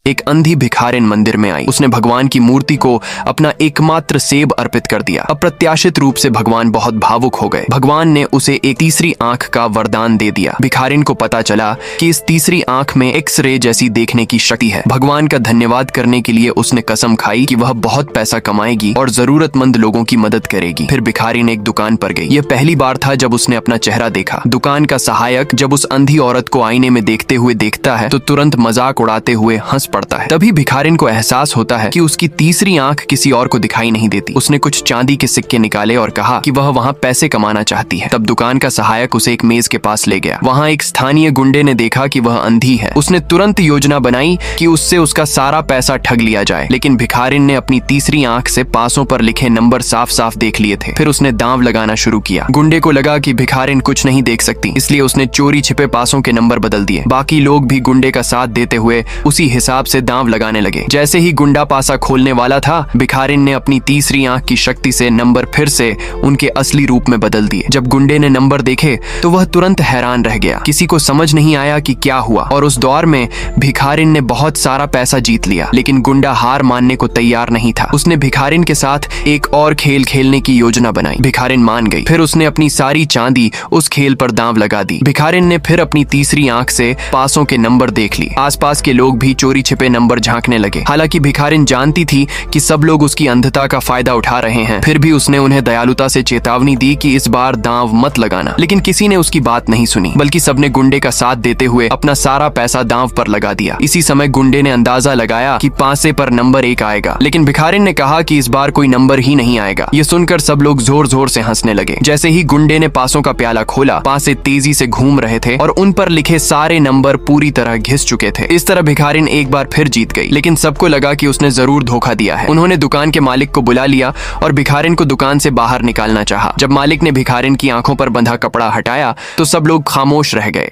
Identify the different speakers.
Speaker 1: एक अंधी भिखारिन मंदिर में आई। उसने भगवान की मूर्ति को अपना एकमात्र सेब अर्पित कर दिया। अप्रत्याशित रूप से भगवान बहुत भावुक हो गए। भगवान ने उसे एक तीसरी आंख का वरदान दे दिया। भिखारिन को पता चला कि इस तीसरी आंख में एक्स-रे जैसी देखने की शक्ति है। भगवान का धन्यवाद करने के लिए उसने कसम खाई कि वह बहुत पैसा कमाएगी और जरूरतमंद लोगों की मदद करेगी। फिर भिखारिन एक दुकान पर गई। यह पहली बार था जब उसने अपना चेहरा देखा। दुकान का सहायक जब उस अंधी औरत को आईने में देखते हुए देखता है तो तुरंत मजाक उड़ाते हुए हंस पड़ता है। तभी भिखारिन को एहसास होता है कि उसकी तीसरी आंख किसी और को दिखाई नहीं देती। उसने कुछ चांदी के सिक्के निकाले और कहा कि वह वहाँ पैसे कमाना चाहती है। तब दुकान का सहायक उसे एक मेज के पास ले गया। वहाँ एक स्थानीय गुंडे ने देखा कि वह अंधी है। उसने तुरंत योजना बनाई कि उससे उसका सारा पैसा ठग लिया जाए, लेकिन भिखारिन ने अपनी तीसरी आंख से पासों पर लिखे नंबर साफ साफ देख लिए थे। फिर उसने दांव लगाना शुरू किया। गुंडे को लगा कि भिखारिन कुछ नहीं देख सकती, इसलिए उसने चोरी छिपे पासों के नंबर बदल दिए। बाकी लोग भी गुंडे का साथ देते हुए उसी हिसाब से दांव लगाने लगे। जैसे ही गुंडा पासा खोलने वाला था, भिखारिन ने अपनी तीसरी आंख की शक्ति से नंबर फिर से उनके असली रूप में बदल दिए। जब गुंडे ने नंबर देखे तो वह तुरंत हैरान रह गया। किसी को समझ नहीं आया कि क्या हुआ, और उस दौर में भिखारिन ने बहुत सारा पैसा जीत लिया। लेकिन गुंडा हार मानने को तैयार नहीं था। उसने भिखारिन के साथ एक और खेल खेलने की योजना बनाई। भिखारिन मान गई। फिर उसने अपनी सारी चांदी उस खेल पर दांव लगा दी। भिखारिन ने फिर अपनी तीसरी आंख से पासों के नंबर देख लिए। आसपास के लोग भी चोरी छिपे नंबर झांकने लगे। हालांकि भिखारिन जानती थी कि सब लोग उसकी अंधता का फायदा उठा रहे हैं। फिर भी उसने उन्हें दयालुता से चेतावनी दी कि इस बार दांव मत लगाना। लेकिन किसी ने उसकी बात नहीं सुनी, बल्कि सबने गुंडे का साथ देते हुए अपना सारा पैसा दांव पर लगा दिया। इसी समय गुंडे ने अंदाजा लगाया कि पासे पर नंबर 1 आएगा, लेकिन भिखारिन ने कहा कि इस बार कोई नंबर ही नहीं आएगा। ये सुनकर सब लोग जोर जोर से हंसने लगे। जैसे ही गुंडे ने पासों का प्याला खोला, पासे तेजी से घूम रहे थे और उन पर लिखे सारे नंबर पूरी तरह घिस चुके थे। इस तरह भिखारिन एक बार फिर जीत गई, लेकिन सबको लगा कि उसने जरूर धोखा दिया है। उन्होंने दुकान के मालिक को बुला लिया और भिखारिन को दुकान से बाहर निकालना चाहा। जब मालिक ने भिखारिन की आंखों पर बंधा कपड़ा हटाया तो सब लोग खामोश रह गए।